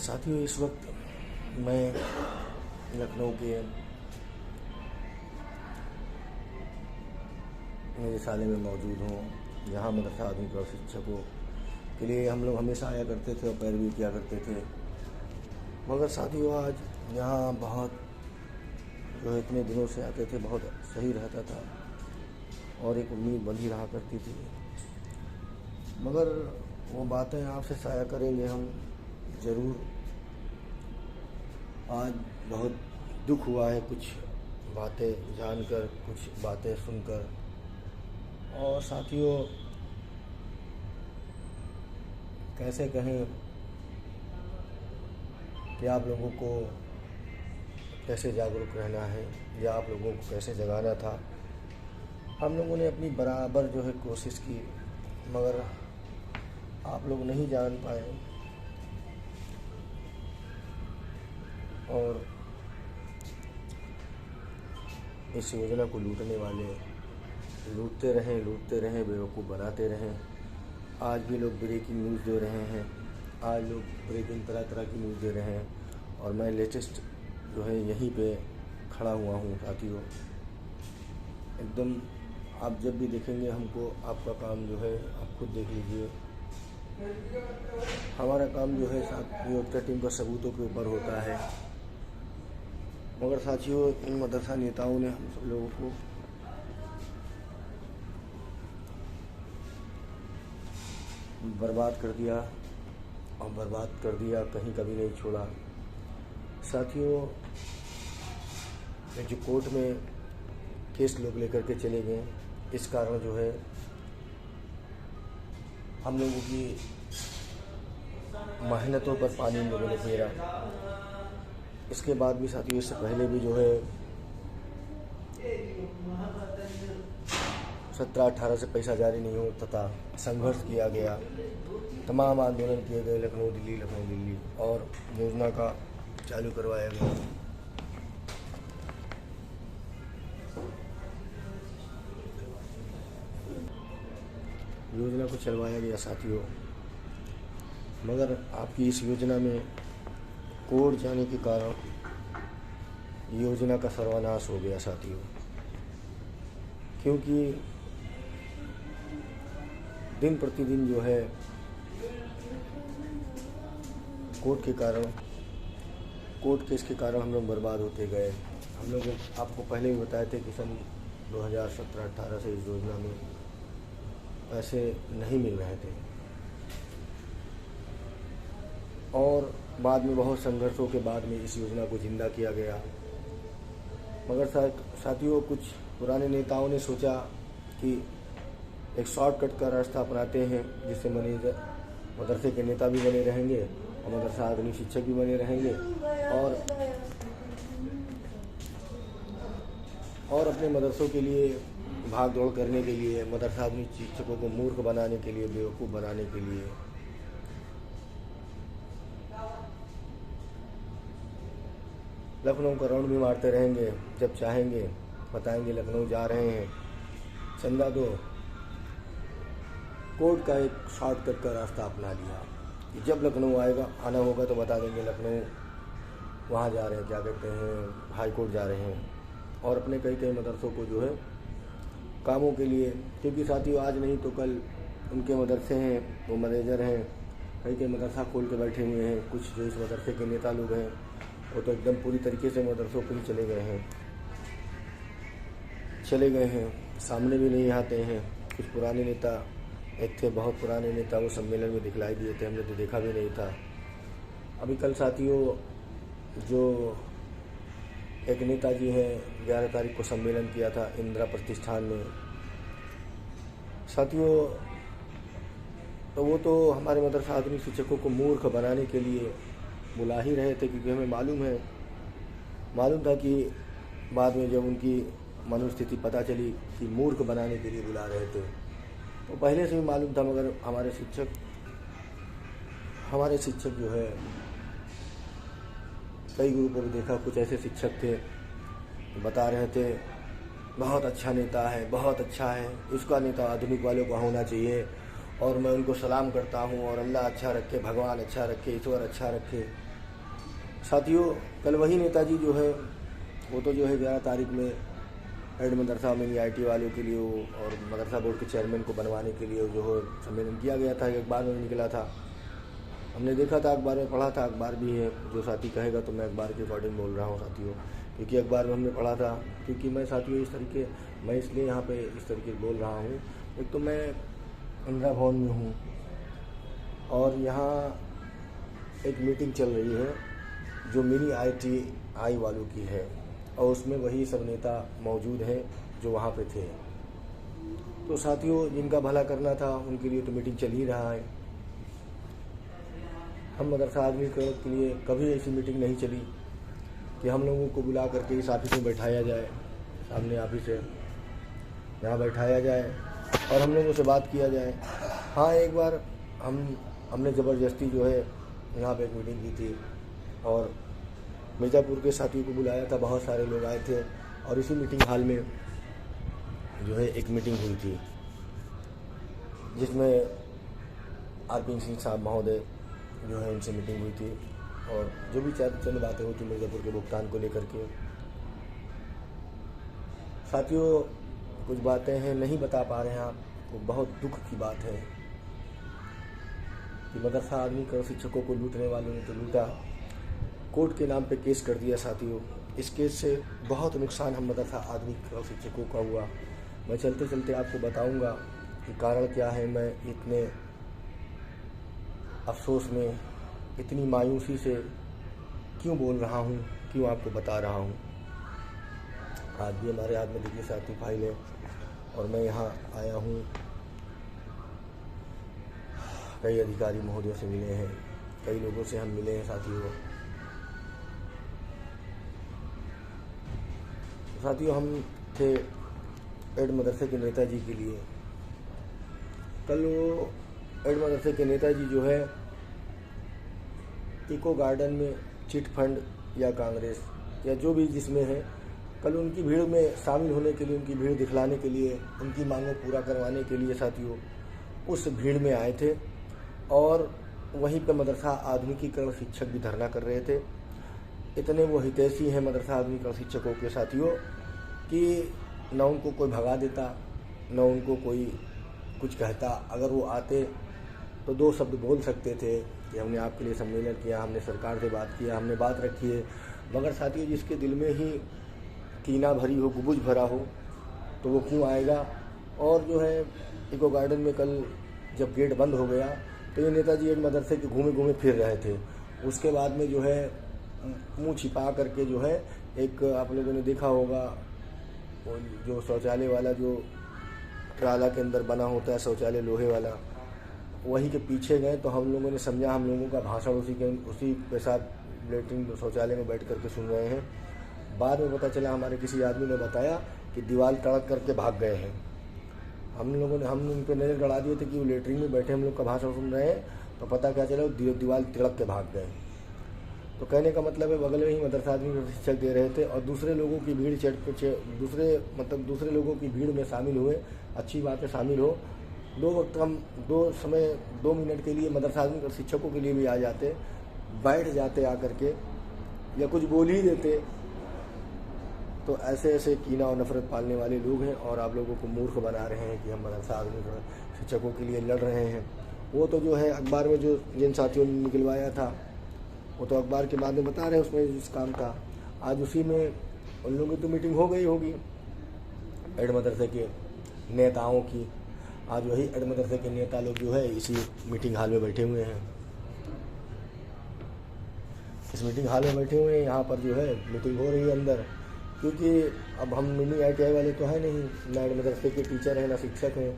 साथियों, इस वक्त मैं लखनऊ के निदेशालय में मौजूद हूँ। यहाँ मदरसा आधुनिक और शिक्षकों के लिए हम लोग हमेशा आया करते थे और पैरवी किया करते थे। मगर साथियों, आज यहाँ बहुत जो इतने दिनों से आते थे, बहुत सही रहता था और एक उम्मीद बंधी रहा करती थी। मगर वो बातें आपसे साझा करेंगे हम ज़रूर। आज बहुत दुख हुआ है कुछ बातें जानकर, कुछ बातें सुनकर। और साथियों, कैसे कहें कि आप लोगों को कैसे जागरूक रहना है या आप लोगों को कैसे जगाना था। हम लोगों ने अपनी बराबर जो है कोशिश की, मगर आप लोग नहीं जान पाए और इस योजना को लूटने वाले लूटते रहें, बेवकूफ़ बनाते रहें। आज भी लोग ब्रेकिंग न्यूज़ दे रहे हैं, आज लोग ब्रेकिंग तरह तरह की न्यूज़ दे रहे हैं और मैं लेटेस्ट जो है यहीं पे खड़ा हुआ हूँ। साथियों, एकदम आप जब भी देखेंगे हमको, आपका काम जो है आप खुद देख लीजिए। हमारा काम जो है साथियों टीम का सबूतों के ऊपर होता है। मगर साथियों, इन मदरसा नेताओं ने हम सब लोगों को बर्बाद कर दिया और बर्बाद कर दिया, कहीं कभी नहीं छोड़ा। साथियों, जो कोर्ट में केस लोग लेकर के चले गए, इस कारण जो है हम लोगों की मेहनतों पर पानी इन लोगों ने फेरा। इसके बाद भी साथियों, इससे पहले भी जो है 17-18 से पैसा जारी नहीं होता था। संघर्ष किया गया, तमाम आंदोलन किए गए, लखनऊ दिल्ली और योजना का चालू करवाया गया। योजना को चलवाया गया साथियों, मगर आपकी इस योजना में कोर्ट जाने के कारण योजना का सर्वनाश हो गया साथियों। क्योंकि दिन प्रतिदिन जो है कोर्ट केस के कारण हम लोग बर्बाद होते गए। हम लोग आपको पहले भी बताए थे कि सन 2017-18 से इस योजना में पैसे नहीं मिल रहे थे और बाद में बहुत संघर्षों के बाद में इस योजना को जिंदा किया गया। मगर साथियों, कुछ पुराने नेताओं ने सोचा कि एक शॉर्टकट का रास्ता अपनाते हैं, जिससे मदरसे के नेता भी बने रहेंगे और मदरसा आधुनिक शिक्षक भी बने रहेंगे और अपने मदरसों के लिए भाग दौड़ करने के लिए, मदरसा आधुनिक शिक्षकों को मूर्ख बनाने के लिए, बेवकूफ़ बनाने के लिए लखनऊ का राउंड भी मारते रहेंगे। जब चाहेंगे बताएंगे लखनऊ जा रहे हैं, चंदा दो। कोर्ट का एक शॉर्टकट का रास्ता अपना लिया कि जब लखनऊ आना होगा तो बता देंगे लखनऊ वहाँ जा रहे हैं, क्या कहते हैं, हाई कोर्ट जा रहे हैं। और अपने कई मदरसों को जो है कामों के लिए, क्योंकि साथियों आज नहीं तो कल उनके मदरसे हैं, वो मैनेजर हैं, कई मदरसा खोल के बैठे हुए हैं। कुछ जो इस मदरसे के नेता लोग हैं वो तो एकदम पूरी तरीके से मदरसों पर ही चले गए हैं, सामने भी नहीं आते हैं। कुछ पुराने नेता एक थे, बहुत पुराने नेता, वो सम्मेलन में दिखलाई दिए थे, हमने तो देखा भी नहीं था। अभी कल साथियों जो एक नेताजी हैं, 11 तारीख को सम्मेलन किया था इंदिरा प्रतिष्ठान में साथियों, तो वो तो हमारे मदरसा आधुनिक शिक्षकों को मूर्ख बनाने के लिए बुला ही रहे थे। क्योंकि हमें मालूम था कि बाद में जब उनकी मनोस्थिति पता चली कि मूर्ख बनाने के लिए बुला रहे थे, तो पहले से भी मालूम था। मगर हमारे शिक्षक जो है, कई ग्रुपों में देखा, कुछ ऐसे शिक्षक थे बता रहे थे बहुत अच्छा नेता है, बहुत अच्छा है, इसका नेता आधुनिक वालों का होना चाहिए और मैं उनको सलाम करता हूँ और अल्लाह अच्छा रखे, भगवान अच्छा रखे, ईश्वर अच्छा रखे। साथियों, कल वही नेताजी जो है वो तो जो है 11 तारीख में हेड मदरसा मिनी IT वालों के लिए और मदरसा बोर्ड के चेयरमैन को बनवाने के लिए जो है सम्मेलन किया गया था, अखबार में निकला था। हमने देखा था, अखबार में पढ़ा था, अखबार भी है, जो साथी कहेगा तो मैं अखबार के अकॉर्डिंग बोल रहा हूँ साथियों, क्योंकि अखबार में हमने पढ़ा था। क्योंकि मैं साथियों मैं इसलिए यहाँ पे इस तरीके से बोल रहा हूँ, एक तो मैं इंदिरा भवन में हूँ और यहाँ एक मीटिंग चल रही है जो मिनी ITI वालों की है और उसमें वही सब नेता मौजूद हैं जो वहाँ पे थे। तो साथियों, जिनका भला करना था उनके लिए तो मीटिंग चल ही रहा है। हम मदरसा आदमीकरण के लिए कभी ऐसी मीटिंग नहीं चली कि हम लोगों को बुला करके इस ऑफिस में बैठाया जाए, सामने ऑफिस है, यहाँ बैठाया जाए और हम लोगों से बात किया जाए। हाँ, एक बार हमने ज़बरदस्ती जो है यहाँ पे एक मीटिंग की थी और मिर्ज़ापुर के साथियों को बुलाया था, बहुत सारे लोग आए थे और इसी मीटिंग हॉल में जो है एक मीटिंग हुई थी जिसमें RP सिंह साहब महोदय जो है इनसे मीटिंग हुई थी और जो भी चंद बातें हुई थी मिर्ज़ापुर के भुगतान को लेकर के। साथियों, कुछ बातें हैं नहीं बता पा रहे हैं आपको, बहुत दुख की बात है कि मदरसा आदमीकरण शिक्षकों को लूटने वालों ने तो लूटा, कोर्ट के नाम पे केस कर दिया। साथियों, इस केस से बहुत नुकसान हम मदरसा आदमीकरण शिक्षकों का हुआ। मैं चलते चलते आपको बताऊंगा कि कारण क्या है। मैं इतने अफसोस में, इतनी मायूसी से क्यों बोल रहा हूँ, क्यों आपको बता रहा हूँ। आज भी हमारे हाथ में देखिए साथी फाइल है और मैं यहाँ आया हूँ, कई अधिकारी महोदयों से मिले हैं, कई लोगों से हम मिले हैं साथियों हम थे एड मदरसे के नेताजी के लिए। कल वो एड मदरसे के नेताजी जो है इको गार्डन में चिट फंड या कांग्रेस या जो भी जिसमें है, कल उनकी भीड़ में शामिल होने के लिए, उनकी भीड़ दिखलाने के लिए, उनकी मांगों पूरा करवाने के लिए साथियों उस भीड़ में आए थे और वहीं पे मदरसा आधुनिकीकरण शिक्षक भी धरना कर रहे थे। इतने वो हितैषी हैं मदरसा आधुनिकीकरण शिक्षकों के साथियों कि न उनको कोई भगा देता, न उनको कोई कुछ कहता। अगर वो आते तो 2 शब्द बोल सकते थे कि हमने आपके लिए सम्मेलन किया, हमने सरकार से बात किया, हमने बात रखी है। मगर साथियों, जिसके दिल में ही कीना भरी हो, गुबुझ भरा हो, तो वो क्यों आएगा। और जो है इको गार्डन में कल जब गेट बंद हो गया तो ये नेताजी एक मदरसे के घूमे फिर रहे थे। उसके बाद में जो है मुंह छिपा करके जो है एक, आप लोगों ने देखा होगा वो जो शौचालय वाला जो ट्राला के अंदर बना होता है शौचालय लोहे वाला, वहीं के पीछे गए तो हम लोगों ने समझा हम लोगों का भाषण उसी पेशाब लेटरिन शौचालय में बैठ करके सुन रहे हैं। बाद में पता चला, हमारे किसी आदमी ने बताया कि दीवार तड़क करके भाग गए हैं। हम उन पर नज़र गड़ा दिए थे कि वो लेटरिन में बैठे हम लोग का भाषण सुन रहे हैं, तो पता क्या चला दीवार तिड़क के भाग गए। तो कहने का मतलब है बगल में ही मदरसा आदमी शिक्षक दे रहे थे और दूसरे लोगों की भीड़ दूसरे लोगों की भीड़ में शामिल हुए। अच्छी बात है, शामिल हो। 2 मिनट के लिए मदरसा आदमी शिक्षकों के लिए भी आ जाते, बैठ जाते आकर के, या कुछ बोल ही देते। तो ऐसे कीना और नफरत पालने वाले लोग हैं और आप लोगों को मूर्ख बना रहे हैं कि हम मदरसा आदमी शिक्षकों के लिए लड़ रहे हैं। वो तो जो है अखबार में जो जिन साथियों ने निकलवाया था वो तो अखबार के बाद में बता रहे हैं उसमें जिस काम था। आज उसी में उन लोगों की तो मीटिंग हो गई होगी एड मदरसे के नेताओं की। आज वही एड मदरसे के नेता लोग जो है इसी मीटिंग हॉल में बैठे हुए हैं, इस मीटिंग हॉल में बैठे हुए हैं। यहाँ पर जो है मीटिंग हो रही है अंदर, क्योंकि अब हम मिनी ITI वाले तो है नहीं, ना एड मदरसे के टीचर हैं ना शिक्षक हैं।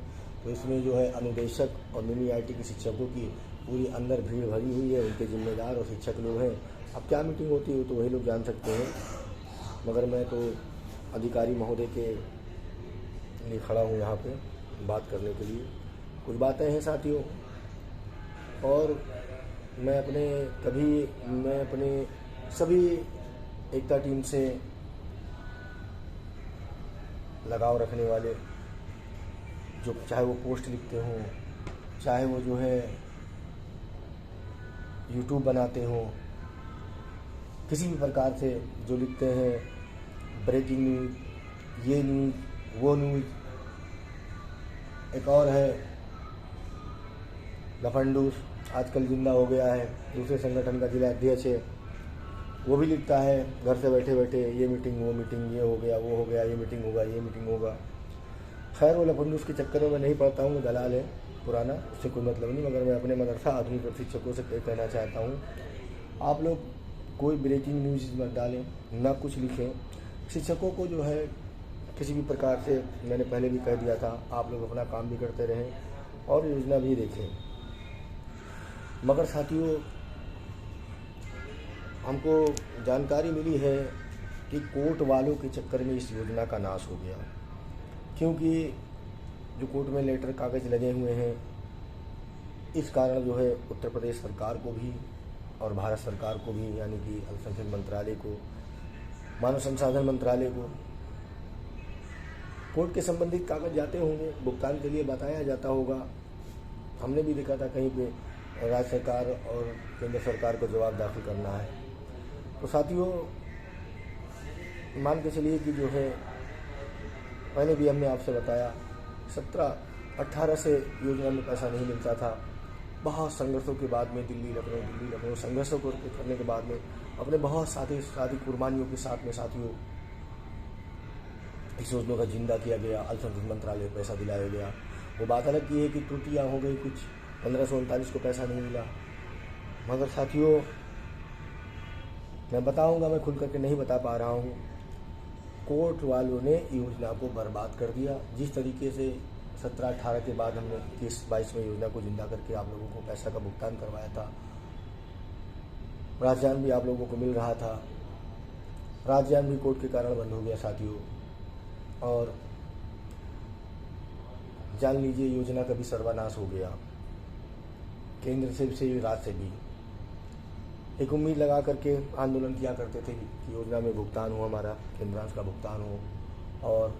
तो इसमें जो है अनुदेशक और मिनी IT के शिक्षकों की पूरी अंदर भीड़ भरी हुई है, उनके जिम्मेदार और शिक्षक लोग हैं। अब क्या मीटिंग होती है तो वही लोग जान सकते हैं, मगर मैं तो अधिकारी महोदय के लिए खड़ा हूँ यहाँ पे बात करने के लिए। कुछ बातें हैं साथियों, और मैं अपने सभी एकता टीम से लगाव रखने वाले, जो चाहे वो पोस्ट लिखते हों, चाहे वो जो है YouTube बनाते हों, किसी भी प्रकार से जो लिखते हैं ब्रेकिंग न्यूज़, ये न्यूज़, वो न्यूज़। एक और है लफंडूस, आजकल जिंदा हो गया है, दूसरे संगठन का जिला अध्यक्ष है, वो भी लिखता है घर से बैठे बैठे ये मीटिंग, वो मीटिंग, ये हो गया, वो हो गया, ये मीटिंग होगा, ये मीटिंग होगा। खैर वो लफंडूस के चक्करों में नहीं पड़ता हूँ, दलाल है पुराना, उससे कोई मतलब नहीं। मगर मैं अपने मदरसा आधुनिक प्रशिक्षकों से कहना चाहता हूँ, आप लोग कोई ब्रेकिंग न्यूज़ मत डालें, ना कुछ लिखें। शिक्षकों को जो है किसी भी प्रकार से, मैंने पहले भी कह दिया था, आप लोग अपना काम भी करते रहें और योजना भी देखें। मगर साथियों, हमको जानकारी मिली है कि कोर्ट वालों के चक्कर में इस योजना का नाश हो गया, क्योंकि जो कोर्ट में लेटर कागज़ लगे हुए हैं, इस कारण जो है उत्तर प्रदेश सरकार को भी और भारत सरकार को भी, यानी कि अल्पसंख्यक मंत्रालय को, मानव संसाधन मंत्रालय को, कोर्ट के संबंधित कागज जाते होंगे, भुगतान के लिए बताया जाता होगा। हमने भी देखा था कहीं पे राज्य सरकार और केंद्र सरकार को जवाब दाखिल करना है। तो साथियों, मान के चलिए कि जो है, पहले भी हमने आपसे बताया 17-18 से योजना में पैसा नहीं मिलता था। बहुत संघर्षों के बाद में दिल्ली लखनऊ संघर्षों को करने के बाद में अपने बहुत साथी कुर्बानियों के साथ में साथियों इस योजना का जिंदा किया गया, अल्पसंख्यक मंत्रालय पैसा दिलाया गया। वो बात अलग की है कि त्रुटियाँ हो गई, कुछ 1539 को पैसा नहीं मिला। मगर साथियों, मैं बताऊंगा, मैं खुल करके नहीं बता पा रहा हूँ, कोर्ट वालों ने योजना को बर्बाद कर दिया। जिस तरीके से 17-18 के बाद हमने 21-22 में योजना को जिंदा करके आप लोगों को पैसा का भुगतान करवाया था, राजजान भी आप लोगों को मिल रहा था, राजजान भी कोर्ट के कारण बंद हो गया साथियों। और जान लीजिए योजना का भी सर्वनाश हो गया, केंद्र से भी राज्य से भी। एक उम्मीद लगा करके आंदोलन किया करते थे कि योजना में भुगतान हो, हमारा केंद्रांश का भुगतान हो और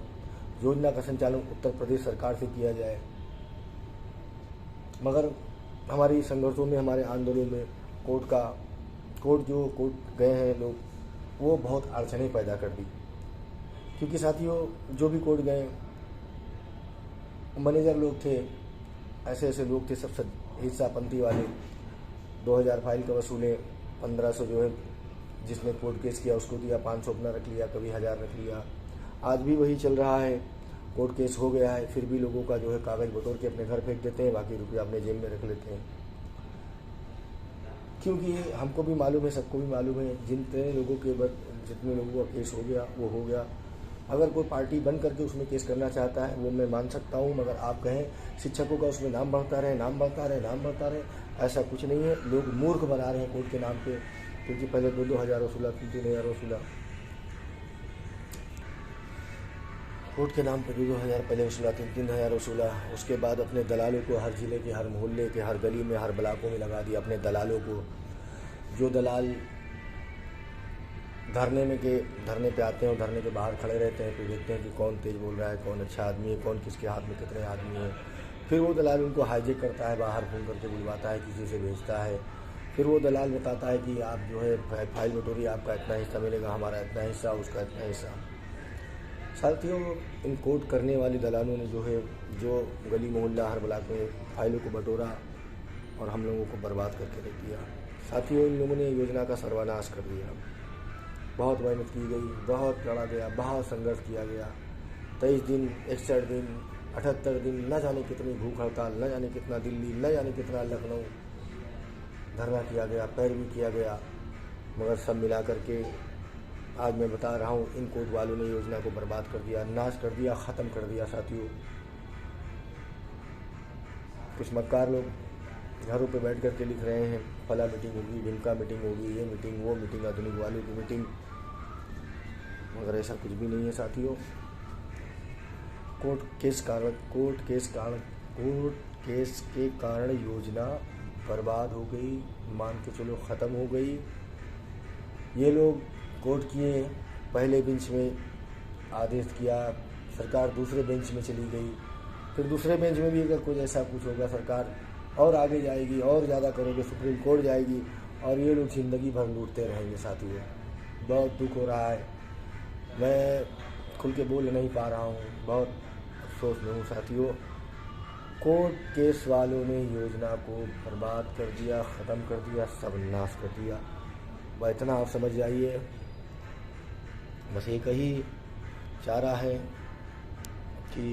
योजना का संचालन उत्तर प्रदेश सरकार से किया जाए। मगर हमारी संघर्षों में, हमारे आंदोलनों में कोर्ट गए हैं लोग, वो बहुत अड़चनें पैदा कर दी। क्योंकि साथियों, जो भी कोर्ट गए, मैनेजर लोग थे, ऐसे लोग थे, सब हिस्सापंथी वाले। 2000 फाइल का वसूले, 1500 जो है जिसने कोर्ट केस किया उसको दिया, 500 अपना रख लिया, कभी 1000 रख लिया। आज भी वही चल रहा है, कोर्ट केस हो गया है, फिर भी लोगों का जो है कागज़ बटोर के अपने घर फेंक देते हैं, बाकी रुपया अपने जेब में रख लेते हैं। क्योंकि हमको भी मालूम है, सबको भी मालूम है, जितने लोगों का केस हो गया वो हो गया। अगर कोई पार्टी बन करके उसमें केस करना चाहता है वो मैं मान सकता हूँ, मगर आप कहें शिक्षकों का उसमें नाम बढ़ता रहे, ऐसा कुछ नहीं है। लोग मूर्ख बना रहे हैं कोर्ट के नाम पे, क्योंकि पहले 2-2 हज़ार वसूला, 3-3 हज़ार वसूला, कोर्ट के नाम पे 2-2 हज़ार पहले वसूला, 3-3 हज़ार वसूला। उसके बाद अपने दलालों को हर ज़िले के, हर मोहल्ले के, हर गली में, हर ब्लॉकों में लगा दिया अपने दलालों को। जो दलाल धरने पे आते हैं और धरने के बाहर खड़े रहते हैं, फिर देखते हैं कि कौन तेज बोल रहा है, कौन अच्छा आदमी है, कौन किसके हाथ में कितने आदमी हैं। फिर वो दलाल उनको हाईजेक करता है, बाहर फ़ोन करके बुलवाता है, किसी से भेजता है। फिर वो दलाल बताता है कि आप जो है फाइल बटोरी, आपका इतना हिस्सा मिलेगा, हमारा इतना हिस्सा, उसका इतना हिस्सा। साथियों, इन कोर्ट करने वाले दलालों ने जो गली मोहल्ला, हर ब्लॉक में फाइलों को बटोरा और हम लोगों को बर्बाद करके रख दिया। साथियों, इन लोगों ने योजना का सर्वनाश कर दिया। बहुत मेहनत की गई, बहुत लड़ा गया, बहुत संघर्ष किया गया। 23 दिन, 61 दिन, 78 दिन, न जाने कितनी भूख हड़ताल, न जाने कितना दिल्ली, न जाने कितना लखनऊ धरना किया गया, पैरवी किया गया। मगर सब मिला करके आज मैं बता रहा हूँ, इन कोर्ट वालों ने योजना को बर्बाद कर दिया, नाश कर दिया, ख़त्म कर दिया। साथियों, कुछ मक्कार लोग घरों पे बैठ करके लिख रहे हैं फला मीटिंग होगी, ढिमका मीटिंग होगी, ये मीटिंग, वो मीटिंग, आधुनिक वालों की मीटिंग। मगर ऐसा कुछ भी नहीं है साथियों। कोर्ट केस के कारण योजना बर्बाद हो गई, मान के चलो ख़त्म हो गई। ये लोग कोर्ट किए, पहले बेंच में आदेश किया, सरकार दूसरे बेंच में चली गई, फिर दूसरे बेंच में भी अगर कुछ ऐसा कुछ होगा, सरकार और आगे जाएगी, और ज़्यादा करोगे, सुप्रीम कोर्ट जाएगी, और ये लोग ज़िंदगी भर लूटते रहेंगे साथियों। बहुत दुख हो रहा है। मैं खुल के बोल नहीं पा रहा हूँ, बहुत अफसोस में हूँ साथियों। कोर्ट केस वालों ने योजना को बर्बाद कर दिया, ख़त्म कर दिया, सर्वनाश कर दिया। वह इतना आप समझ जाइए। बस एक ही चारा है कि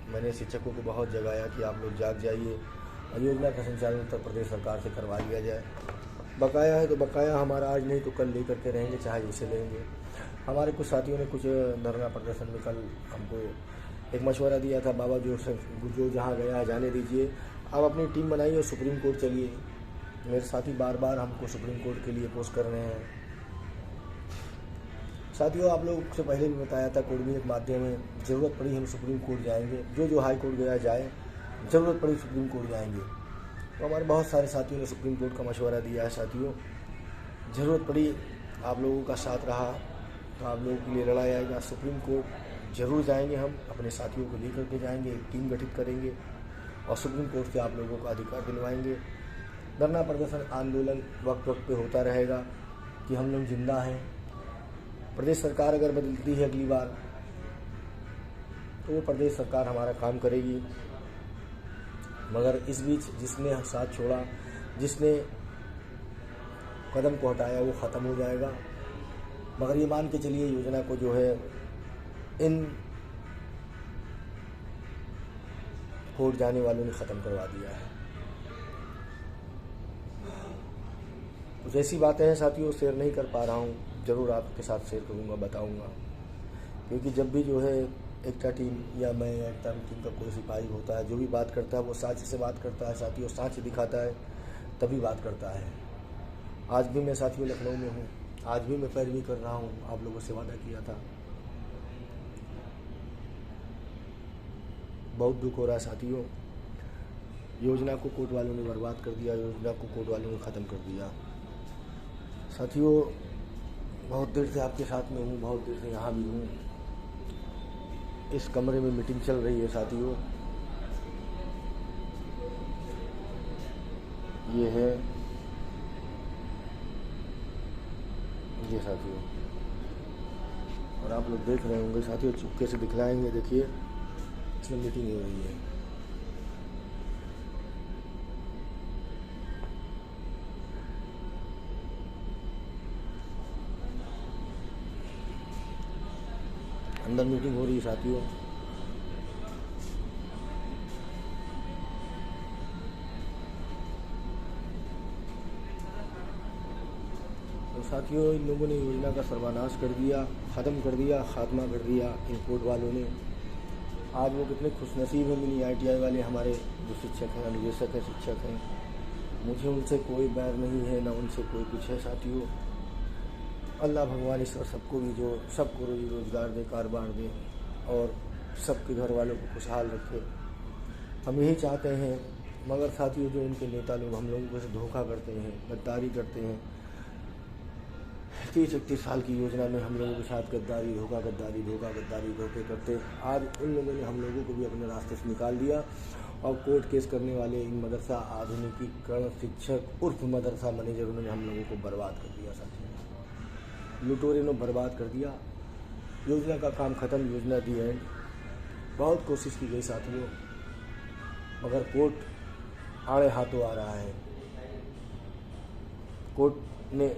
मैंने शिक्षकों को बहुत जगाया कि आप लोग जाग जाइए और योजना का संचालन उत्तर प्रदेश सरकार से करवा लिया जाए। बकाया है तो बकाया हमारा आज नहीं तो कल लेकर के रहेंगे, चाहे जैसे लेंगे। हमारे कुछ साथियों ने कुछ धरना प्रदर्शन में कल हमको एक मशवरा दिया था, बाबा जो जहाँ गया है जाने दीजिए, आप अपनी टीम बनाइए और सुप्रीम कोर्ट चलिए। मेरे साथी बार बार हमको सुप्रीम कोर्ट के लिए पोस्ट कर रहे हैं। साथियों, आप लोग से पहले भी बताया था, कोर्ट में एक माध्यम है, ज़रूरत पड़ी हम सुप्रीम कोर्ट जाएंगे। जो हाई कोर्ट गया जाए, ज़रूरत पड़ी सुप्रीम कोर्ट जाएंगे। तो हमारे बहुत सारे साथियों ने सुप्रीम कोर्ट का मशवरा दिया है। साथियों, ज़रूरत पड़ी, आप लोगों का साथ रहा तो आप लोगों के लिए लड़ा जाएगा। सुप्रीम कोर्ट ज़रूर जाएंगे, हम अपने साथियों को लेकर के जाएंगे, एक टीम गठित करेंगे और सुप्रीम कोर्ट से आप लोगों का अधिकार दिलवाएंगे। धरना प्रदर्शन आंदोलन वक्त वक्त पे होता रहेगा कि हम लोग जिंदा हैं। प्रदेश सरकार अगर बदलती है अगली बार तो वो प्रदेश सरकार हमारा काम करेगी, मगर इस बीच जिसने साथ छोड़ा, जिसने कदम को हटाया, वो ख़त्म हो जाएगा। मगर ये मान के चलिए, योजना को जो है इन कोर्ट जाने वालों ने ख़त्म करवा दिया है। कुछ ऐसी बातें हैं साथियों, शेयर नहीं कर पा रहा हूँ, ज़रूर आपके साथ शेयर करूँगा, बताऊँगा। क्योंकि जब भी जो है एकता टीम या मैं एकता टीम का कोई सिपाही होता है, जो भी बात करता है वो साँच से बात करता है साथियों, साँच दिखाता है तभी बात करता है। आज भी मैं साथियों लखनऊ में हूँ, आज भी मैं पैरवी कर रहा हूँ, आप लोगों से वादा किया था। बहुत दुख हो रहा है साथियों। योजना को कोर्ट वालों ने बर्बाद कर दिया, योजना को कोर्ट वालों ने ख़त्म कर दिया। साथियों, बहुत देर से आपके साथ में हूँ, बहुत देर से यहाँ भी हूँ। इस कमरे में मीटिंग चल रही है साथियों। ये है ये साथियों, और आप लोग देख रहे होंगे साथियों, चुपके से दिखलाएंगे। देखिए, इसमें मीटिंग हो रही है। अंदर मीटिंग हो रही है साथियों। तो साथियों, इन लोगों ने योजना का सर्वनाश कर दिया, ख़त्म कर दिया, खात्मा कर दिया इन कोर्ट वालों ने। आज वो कितने खुशनसीब हैं मिनी ITI वाले हमारे जो शिक्षक हैं, अनुदेशक हैं, शिक्षक हैं। मुझे उनसे कोई बैर नहीं है, ना उनसे कोई कुछ है साथियों। अल्लाह भगवान ईश्वर सबको भी जो सबको रोज़गार दे, कारोबार दे और सबके घर वालों को खुशहाल रखे, हम यही चाहते हैं। मगर साथियों, जो इनके नेता लोग हम लोगों से धोखा करते हैं, गद्दारी करते हैं, 30-31 साल की योजना में हम लोगों के साथ गद्दारी, धोखे करते, आज उन लोगों ने हम लोगों को भी अपने रास्ते से निकाल दिया। और कोर्ट केस करने वाले इन मदरसा आधुनिकीकरण शिक्षक उर्फ मदरसा मैनेजर, उन्होंने हम लोगों को बर्बाद कर दिया साथियों। लुटेरों ने बर्बाद कर दिया। योजना का काम ख़त्म, योजना दी एंड। बहुत कोशिश की गई साथियों, मगर कोर्ट आड़े हाथों आ रहा है। कोर्ट ने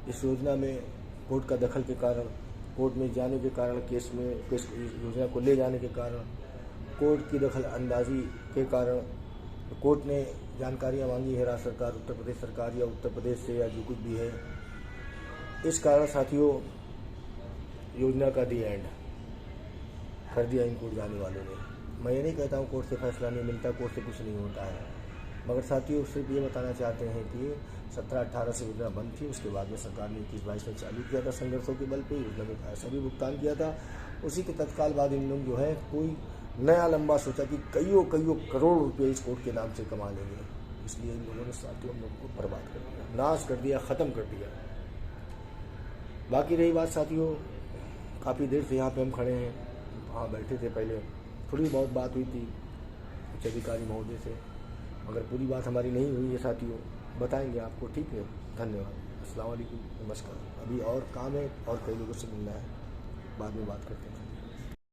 इस योजना में कोर्ट का दखल के कारण, कोर्ट में जाने के कारण, केस योजना को ले जाने के कारण, कोर्ट की दखल अंदाजी के कारण कोर्ट ने जानकारियाँ मांगी है राज्य सरकार, उत्तर प्रदेश सरकार या उत्तर प्रदेश से या जो कुछ भी है। इस कारण साथियों, योजना का दी एंड कर दिया इन कोर्ट जाने वालों ने। मैं ये नहीं कहता हूँ कोर्ट से फैसला नहीं मिलता, कोर्ट से कुछ नहीं होता है, मगर साथियों सिर्फ ये बताना चाहते हैं कि 17-18 से योजना बंद थी, उसके बाद में सरकार ने 21-22 में चालू किया था, संघर्षों के बल पे योजना में पैसा भी भुगतान किया था। उसी के तत्काल बाद इन लोग जो है कोई नया लंबा सोचा कि कईयों करोड़ रुपये इस कोर्ट के नाम से कमा लेंगे, इसलिए इन लोगों ने साथियों हम लोग को बर्बाद कर दिया, नाश कर दिया, ख़त्म कर दिया। बाकी रही बात साथियों, काफ़ी देर से यहाँ पे हम खड़े हैं, वहाँ बैठे थे, पहले थोड़ी बहुत बात हुई थी उच्च अधिकारी महोदय से, मगर पूरी बात हमारी नहीं हुई है साथियों, बताएंगे आपको, ठीक है। धन्यवाद। अस्सलाम वालेकुम, नमस्कार। अभी और काम है और कई लोगों से मिलना है, बाद में बात करते हैं।